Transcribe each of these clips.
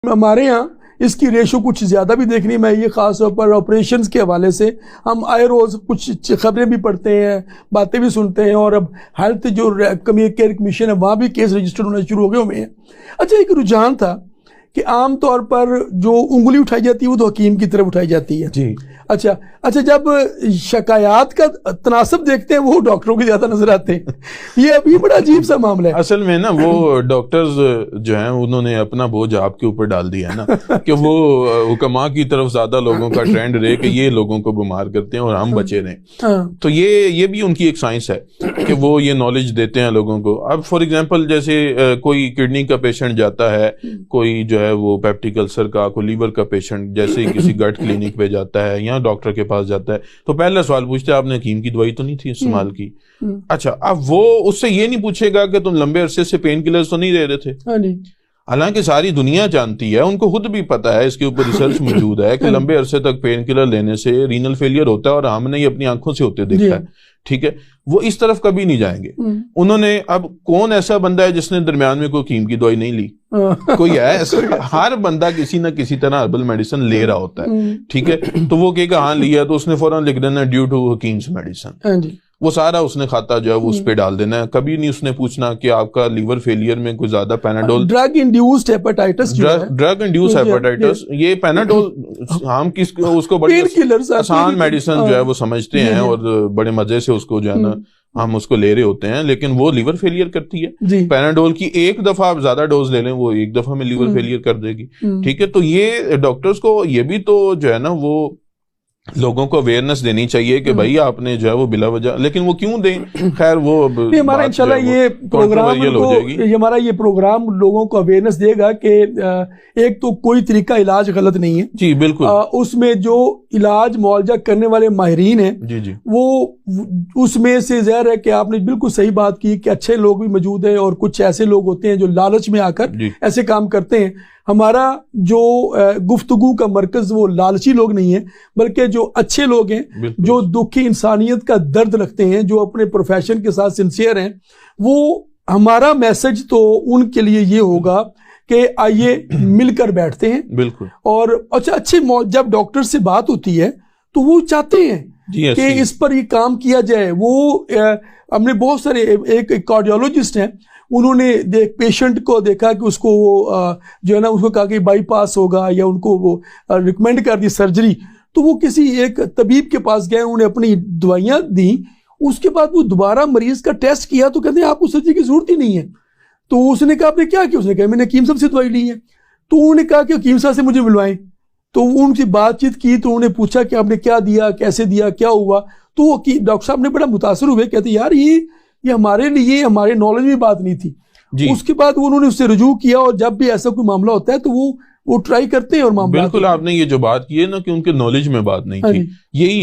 हमारे यहाँ इसकी रेशो कुछ ज़्यादा भी देखनी मैं ये ख़ास तौर पर ऑपरेशंस के हवाले से हम आए रोज़ कुछ खबरें भी पढ़ते हैं, बातें भी सुनते हैं, और अब हेल्थ जो केयर कमीशन है वहाँ भी केस रजिस्टर्ड होना शुरू हो गए हुए हैं। अच्छा, एक रुझान था कि आम तौर पर जो उंगली उठाई जाती है वो तो हकीम की तरफ उठाई जाती है जी। अच्छा, जब शिकायत का तनासब देखते हैं वो डॉक्टरों के ज्यादा नजर आते हैं। ये अभी बड़ा अजीब सा मामला है। असल में ना वो डॉक्टर्स जो हैं उन्होंने अपना बोझ आपके ऊपर डाल दिया है ना कि वो हुक्मा की तरफ ज्यादा लोगों का ट्रेंड रहे कि ये लोगों को बीमार करते हैं और हम बचे रहें। तो ये भी उनकी एक साइंस है कि वो ये नॉलेज देते हैं लोगों को। अब फॉर एग्जाम्पल जैसे कोई किडनी का पेशेंट जाता है, कोई जो है वो पेप्टिक अल्सर का, कोई लीवर का पेशेंट जैसे किसी गट क्लिनिक पे जाता है या डॉक्टर के पास जाता है तो पहला सवाल पूछते हैं आपने हकीम की दवाई तो नहीं थी इस्तेमाल की? अच्छा, अब वो उससे ये नहीं पूछेगा कि तुम लंबे अरसे से पेन किलर्स तो नहीं ले रहे थे। हालांकि सारी दुनिया जानती है, उनको खुद भी पता है, इसके ऊपर रिसर्च मौजूद है कि लंबे अरसे तक पेन किलर लेने से रीनल फेलियर होता है और हमने ये अपनी आंखों से होते देखा है। ठीक है, वो इस तरफ कभी नहीं जाएंगे। उन्होंने, अब कौन ऐसा बंदा है जिसने दरमियान में कोई हकीम की दवाई नहीं ली? कोई है ऐसा? हर बंदा किसी ना किसी तरह हर्बल मेडिसिन ले रहा होता है। ठीक है, तो वो कहेगा हाँ लिया, तो उसने फौरन लिख देना ड्यू टू हकीम्स मेडिसिन। वो सारा उसने खाता जो है वो उस पे डाल देना है। कभी नहीं उसने पूछना कि आपका लीवर फेलियर में कोई ज्यादा Panadol, drug induced hepatitis, drug induced hepatitis, ये पैनाडोल हम उसको बड़ी आसान मेडिसिन जो है वो समझते हैं और बड़े मजे से उसको जो है ना हम उसको ले रहे होते हैं, लेकिन वो लीवर फेलियर करती है। पैनाडोल की एक दफा आप ज्यादा डोज ले लें वो एक दफा में लीवर फेलियर कर देगी। ठीक है, तो ये डॉक्टर्स को ये भी तो जो है ना वो लोगों को अवेयरनेस देनी चाहिए कि भाई आपने जो है वो बिला वजह, लेकिन वो क्यों दें? खैर वो हमारा इंशाल्लाह ये प्रोग्राम लोगों को अवेयरनेस देगा कि एक तो कोई तरीका इलाज गलत नहीं है जी, बिल्कुल। उसमें जो इलाज मुआवजा करने वाले माहिरीन हैं जी जी, वो उसमें से ज़ाहिर है कि आपने बिल्कुल सही बात की कि अच्छे लोग भी मौजूद हैं और कुछ ऐसे लोग होते हैं जो लालच में आकर ऐसे काम करते हैं। हमारा जो गुफ्तगू का मरकज वो लालची लोग नहीं है, बल्कि जो अच्छे लोग हैं, जो दुखी इंसानियत का दर्द रखते हैं, जो अपने प्रोफेशन के साथ सिंसियर हैं। वो हमारा मैसेज तो उनके लिए ये होगा कि आइए मिलकर बैठते हैं। बिल्कुल। और अच्छा, जब डॉक्टर से बात होती है तो वो चाहते हैं कि इस पर ये काम किया जाए। वो हमने बहुत सारे, एक कार्डियोलॉजिस्ट हैं, उन्होंने पेशेंट को देखा कि उसको जो है ना उसको कहा कि बाईपास होगा या उनको वो रिकमेंड कर दी सर्जरी, तो वो किसी एक तबीब के पास गए, उन्होंने अपनी दवाइयाँ दी। उसके बाद वो दोबारा मरीज का टेस्ट किया तो कहते हैं आपको सर्जरी की जरूरत ही नहीं है। तो उसने कहा आपने क्या किया? उसने कहा मैंने हकीम साहब से दवाई ली है। तो उन्होंने कहा कि हकीम साहब से मुझे मिलवाएं। तो उनसे बातचीत की तो उन्होंने पूछा कि आपने क्या दिया, कैसे दिया, क्या हुआ? तो डॉक्टर साहब ने बड़ा मुतासर हुए, कहते यार ये हमारे लिए, हमारे नॉलेज में बात नहीं थी। उसके बाद उन्होंने उससे रुजू किया और जब भी ऐसा कोई मामला होता है तो वो ट्राई करते हैं और मामला। बिल्कुल, आपने ये जो बात की है ना कि उनके नॉलेज में बात नहीं थी, यही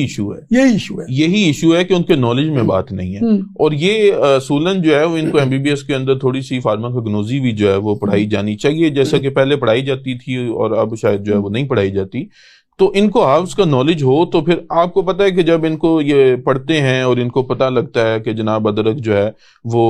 इशू है कि उनके नॉलेज में बात नहीं है। और ये असूलन जो है वो इनको एमबीबीएस के अंदर थोड़ी सी फार्माकोग्नोसी भी जो है वो पढ़ाई जानी चाहिए, जैसा कि पहले पढ़ाई जाती थी और अब शायद जो है वो नहीं पढ़ाई जाती। तो इनको हाउस का नॉलेज हो तो फिर आपको पता है कि जब इनको ये पढ़ते हैं और इनको पता लगता है कि जनाब अदरक जो है वो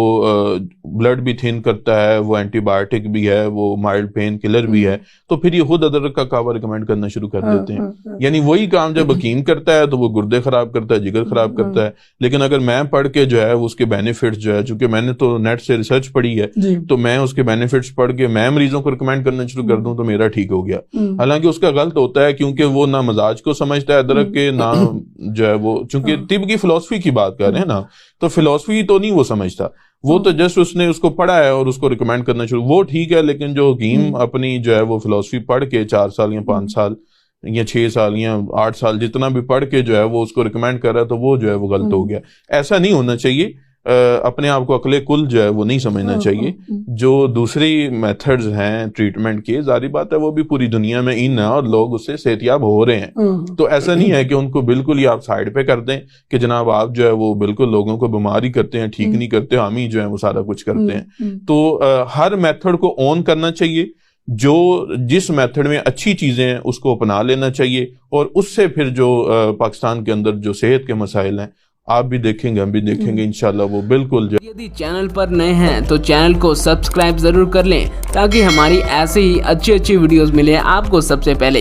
ब्लड भी थिन करता है, वो एंटीबायोटिक भी है, वो माइल्ड पेन किलर भी है, तो फिर ये खुद अदरक का कावा रिकमेंड करना शुरू कर देते हैं। यानी वही काम जब हकीम करता है तो वो गुर्दे खराब करता है, जिगर खराब करता है। लेकिन अगर मैं पढ़ के जो है उसके बेनिफिट्स जो है, चूंकि मैंने तो नेट से रिसर्च पढ़ी है, तो मैं उसके बेनिफिट्स पढ़ के मैं मरीजों को रिकमेंड करना शुरू कर दूं तो मेरा ठीक हो गया। हालांकि उसका गलत होता है क्योंकि वो ना मजाज को समझता है अदरक के, ना जो है वो, चूंकि तिब की फिलॉसफी की बात कर रहे हैं ना, तो फिलॉसफी तो नहीं वो समझता, वो तो जस्ट उसने उसको पढ़ा है और उसको रिकमेंड करना शुरू, वो ठीक है। लेकिन जो हकीम अपनी जो है वो फिलॉसफी पढ़ के 4 साल या 5 साल या 6 साल या 8 साल जितना भी पढ़ के जो है वो उसको रिकमेंड कर रहा है, तो वो जो है वो गलत हो गया। ऐसा नहीं होना चाहिए। अपने आप को अकले कुल जो है वो नहीं समझना चाहिए। जो दूसरी मेथड्स हैं ट्रीटमेंट के, जारी बात है वो भी पूरी दुनिया में इन है और लोग उससे सेहतियाब हो रहे हैं। तो ऐसा नहीं है कि उनको बिल्कुल ही आप साइड पे कर दें कि जनाब आप जो है वो बिल्कुल लोगों को बीमार ही करते हैं, ठीक नहीं करते, हम ही जो है वो सारा कुछ करते हैं। तो हर मेथड को ऑन करना चाहिए, जो जिस मेथड में अच्छी चीजें हैं उसको अपना लेना चाहिए और उससे फिर जो पाकिस्तान के अंदर जो सेहत के मसाइल हैं आप भी देखेंगे, हम भी देखेंगे इंशाल्लाह वो बिल्कुल जो। यदि चैनल पर नए हैं तो चैनल को सब्सक्राइब जरूर कर लें ताकि हमारी ऐसे ही अच्छी वीडियोस मिले आपको सबसे पहले।